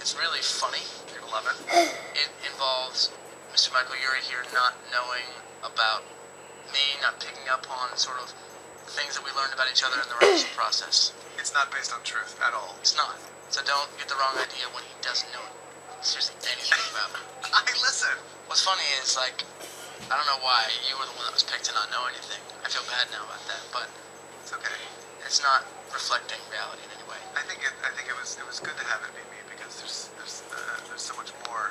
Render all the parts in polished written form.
It's really funny. People love it. It involves Mr. Michael Urie here not knowing about me, not picking up on sort of things that we learned about each other in the rehearsal process. It's not based on truth at all. It's not. So don't get the wrong idea when he doesn't know seriously anything about me. I listen. What's funny is, like, I don't know why you were the one that was picked to not know anything. I feel bad now about that, but It's okay. it's not reflecting reality in any way. I think it was good to have it be me because there's so much more.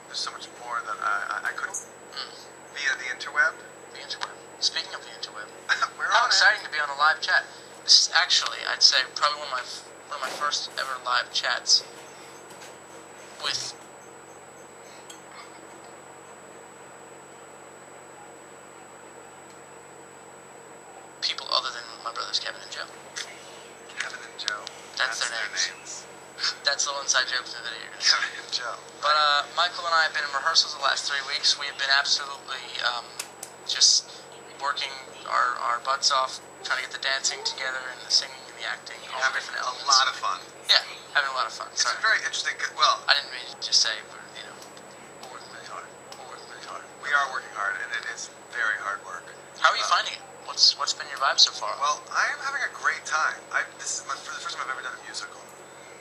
There's so much more that I could via the interweb. The interweb. Speaking of the interweb, We're how on it. exciting to be on a live chat. This is actually, I'd say, probably one of my first ever live chats with people other than my brothers Kevin and Joe. Kevin and Joe. That's their names. That's a little inside joke for the video. You're gonna see. Kevin and Joe. But Michael and I have been in rehearsals the last 3 weeks. We have been absolutely just working our butts off, trying to get the dancing together and the singing and the acting, all the Having different a elements. lot of fun. Yeah, having a lot of fun. It's Sorry. a very interesting. Well, I didn't mean to just say we're working really hard. We're working really hard. we are working hard, and it is very hard work. How are you finding it? What's been your vibe so far? Well, I am having a great time. This is for the first time I've ever done a musical.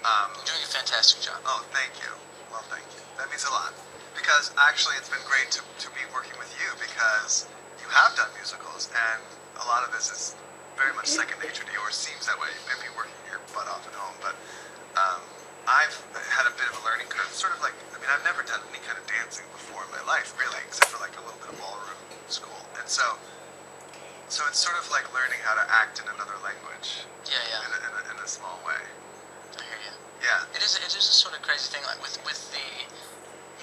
You're doing a fantastic job. Oh, thank you. Well, thank you. That means a lot. Because actually, it's been great to be working with you because you have done musicals, and a lot of this is very much second nature to you, or seems that way. You may be working your butt off at home, but I've had a bit of a learning curve. Sort of like, I've never done any kind of dancing before in my life, really, except for like a little bit of ballroom school. And so it's sort of like learning how to act in another language. Yeah, yeah. In a small way. I hear you. Yeah. It is a sort of crazy thing, like with the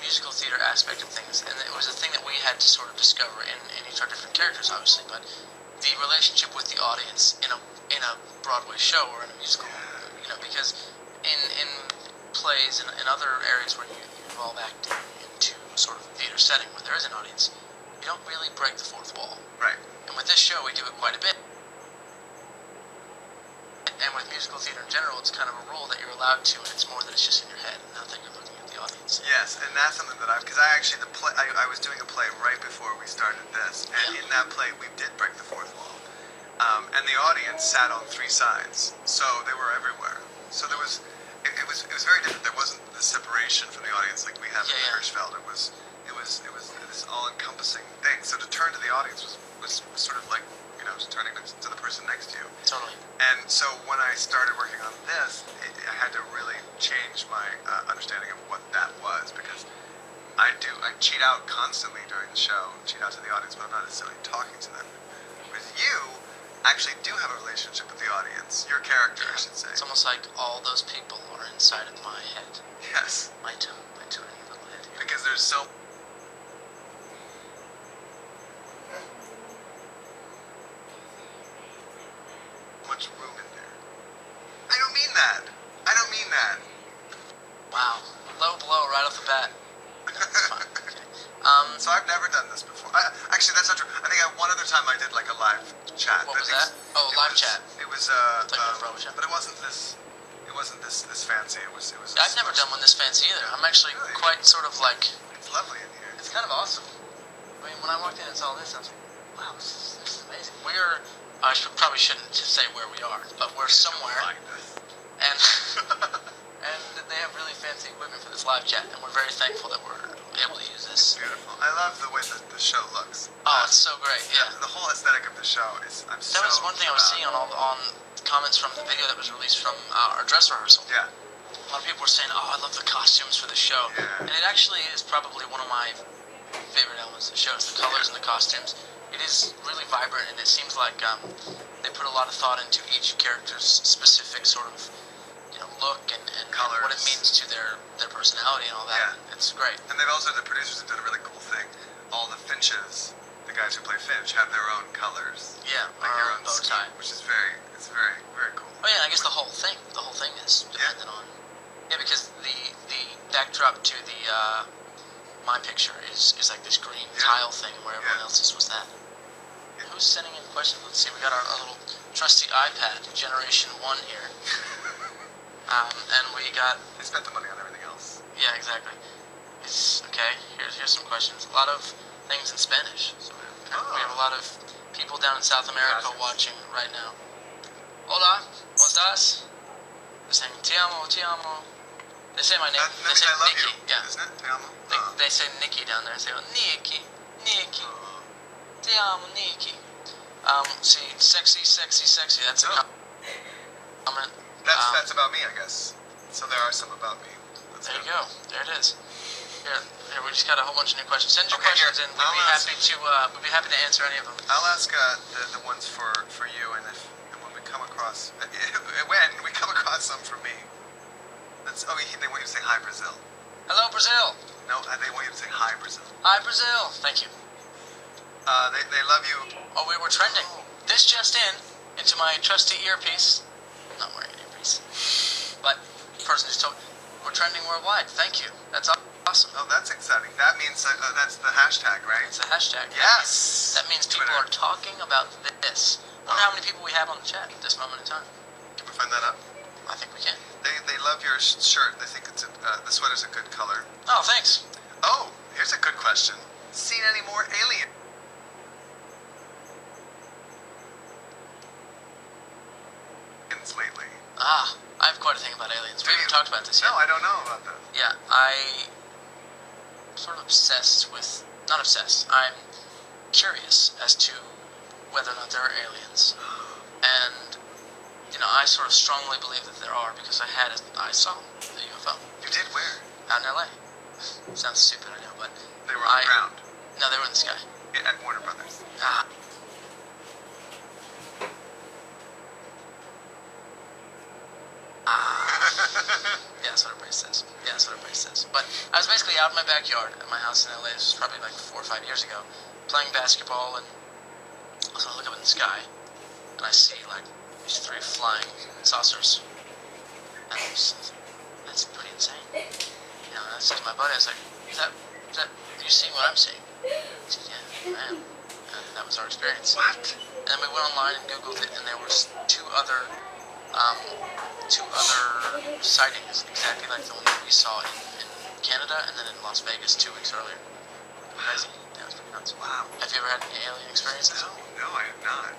musical theater aspect of things, and it was a thing that we had to sort of discover in each of our different characters, obviously, but the relationship with the audience in a Broadway show or in a musical, because in plays and in other areas where you involve acting into sort of a theater setting where there is an audience, you don't really break the fourth wall. Right. And with this show, we do it quite a bit. And with musical theater in general, it's kind of a rule that you're allowed to, and it's more that it's just in your head, and not that you're looking at the audience. Yes, and that's something that because I was doing a play right before we started this, and in that play we did break the fourth wall, and the audience sat on three sides, so they were everywhere. So it was very different. There wasn't the separation from the audience like we have in Hirschfeld. It was this all-encompassing thing. So to turn to the audience was sort of like turning to the person next to you. Totally. And so when I started working on this, I had to really change my understanding of what that was, because I cheat out constantly during the show, cheat out to the audience, but I'm not necessarily talking to them. With you, actually do have a relationship with the audience, your character, I should say. It's almost like all those people are inside of my head. Yes. My tiny little head here. Because there's so much room in there. I don't mean that. Wow. Low blow right off the bat. That's fine. Okay. So I've never done this before. Actually, that's not true. I think one other time I did like a live chat. What was that? Oh, live chat. It was chat. but it wasn't this. It wasn't this fancy. It was. I've never done one this fancy either. I'm actually quite sort of like. It's lovely in here. It's kind of awesome. I mean, when I walked in and saw this, I was like, wow, this is amazing. I probably shouldn't just say where we are, but we're somewhere, and they have really fancy equipment for this live chat, and we're very thankful that we're able to use this. Beautiful. I love the way that the show looks. Oh, it's so great. Yeah. The whole aesthetic of the show is. That was one thing I was seeing on comments from the video that was released from our dress rehearsal. Yeah. A lot of people were saying, "Oh, I love the costumes for the show," and it actually is probably one of my favorite elements of the show. Is the colors and the costumes. It is really vibrant, and it seems like they put a lot of thought into each character's specific sort of look and colors, what it means to their personality and all that. Yeah. It's great. And they've also, the producers have done a really cool thing. All the Finches, the guys who play Finch, have their own colors. Yeah, like our your own own bow tie. Scheme, which is very cool. Oh yeah, I guess the whole thing is dependent on. Yeah, because the backdrop to the my picture is like this green tile thing, where everyone else's was that. Who's sending in questions? Let's see. We got our little trusty iPad, Generation 1 here. And we got... They spent the money on everything else. Yeah, exactly. It's okay. Here's some questions. A lot of things in Spanish. So we have a lot of people down in South America watching right now. Hola, ¿cómo estás? They're saying te amo, te amo. They say my name. They say I love Nicky. you, Yeah. isn't it? Te amo. They say Nicky down there. They say Nicky, Nicky. Te amo, Nicky. See, sexy, sexy, sexy. That's a comment. That's about me, I guess. So there are some about me. There you go. There it is. Here, we just got a whole bunch of new questions. Send your Okay, questions here, in. We'd be happy to answer any of them. I'll ask the ones for you, and when we come across some for me. They want you to say hi, Brazil. Hello, Brazil. No, they want you to say hi, Brazil. Hi, Brazil. Thank you. They love you. Oh, we were trending. This just into my trusty earpiece. I'm not wearing an earpiece. But the person just told me, we're trending worldwide. Thank you. That's awesome. Oh, that's exciting. That means that's the hashtag, right? It's a hashtag. Yes. That means people are talking about this. I wonder how many people we have on the chat at this moment in time. Can we find that up? I think we can. They love your shirt. They think the sweater's a good color. Oh, thanks. Oh, here's a good question. Seen any more aliens lately? I have quite a thing about aliens. We haven't talked about this yet. No, I don't know about that. Yeah, I'm sort of obsessed with... Not obsessed. I'm curious as to whether or not there are aliens. And, I sort of strongly believe that there are because I saw the UFO. You did where? Out in LA. Sounds stupid, I know, but... They were on the ground? No, they were in the sky. At Warner Brothers. Yeah, that's what everybody says. But I was basically out in my backyard at my house in LA. This was probably like 4 or 5 years ago, playing basketball, and so I look up in the sky, and I see like these 3 flying saucers. And that's pretty insane. And I said to my buddy, I was like, is that are you seeing what I'm seeing? He said, yeah, I am. And that was our experience. What? And then we went online and Googled it, and there was two other sightings exactly like the one that we saw in Canada and then in Las Vegas 2 weeks earlier. Crazy. Yeah, it was pretty nuts. Wow. Have you ever had any alien experiences? No, I have not.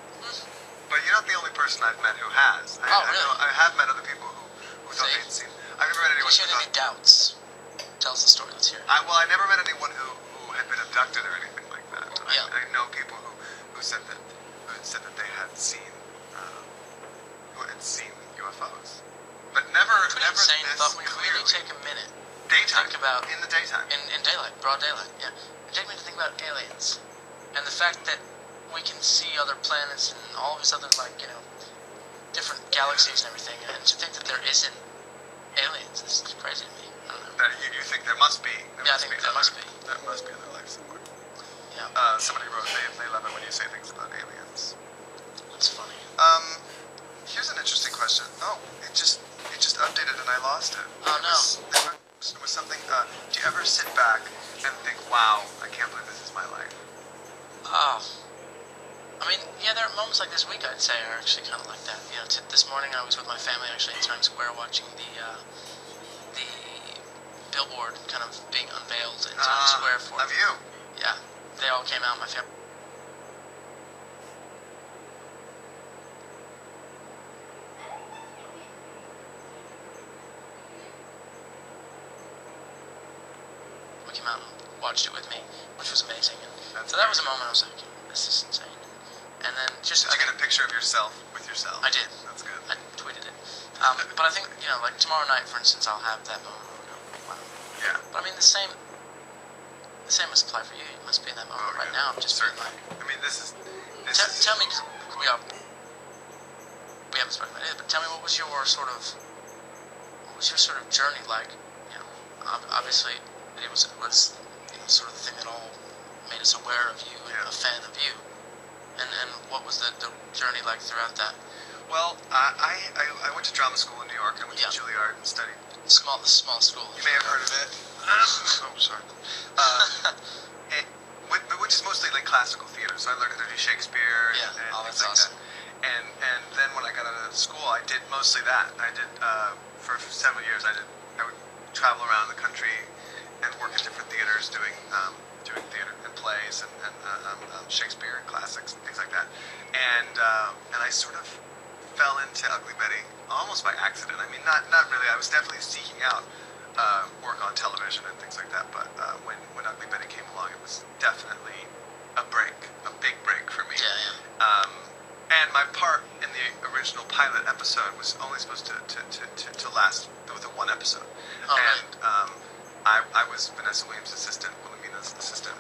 But you're not the only person I've met who has. Really? I have met other people who thought they'd seen. I've never met anyone who had any doubts. Tell us the story. Let's hear it. I never met anyone who had been abducted or anything like that. Yeah. I know people who said that they had seen UFOs, but never insane this thought when you clearly. really take a minute. Daytime. Think about in the daytime. In daylight, broad daylight. Yeah. Take me to think about aliens and the fact that we can see other planets and all of these other different galaxies and everything, and to think that there isn't aliens is crazy to me. I don't know. You think there must be? I think there must be. There must be other life somewhere. Yeah. Somebody wrote they love it when you say things about aliens. That's funny. Here's an interesting question. Oh, it just updated and I lost it. Oh no. It was something. Do you ever sit back and think, "Wow, I can't believe this is my life"? I mean, yeah, there are moments like this week I'd say are actually kind of like that. This morning I was with my family actually in Times Square watching the billboard kind of being unveiled in Times Square for. Of you? Yeah, they all came out. My family. Came out and watched it with me, which was amazing. And so that was a moment I was like, this is insane. And then just... Did you get a picture of yourself with yourself? I did. That's good. I tweeted it. But I think, like tomorrow night, for instance, I'll have that moment where I'll go, wow. Yeah. But I mean, the same must apply for you. You must be in that moment right now. Just certainly. Like, I mean, tell me, we haven't spoken about it, but tell me what was your sort of journey like? Obviously, it was sort of the thing that all made us aware of you and a fan of you. And what was the journey like throughout that? Well, I went to drama school in New York. I went to Juilliard and studied. Small school. You may have heard of it. Oh, sorry. Which is mostly like classical theater. So I learned how to do Shakespeare and that's things like awesome. that. And then when I got out of school, I did mostly that. I did for several years. I would travel around the country and work at different theaters, doing theater and plays and Shakespeare and classics and things like that. And I sort of fell into Ugly Betty almost by accident. I mean, not really. I was definitely seeking out work on television and things like that. But when Ugly Betty came along, it was definitely a big break for me. Yeah. And my part in the original pilot episode was only supposed to last with one episode. Oh, and I was Vanessa Williams' assistant, Wilhelmina's assistant.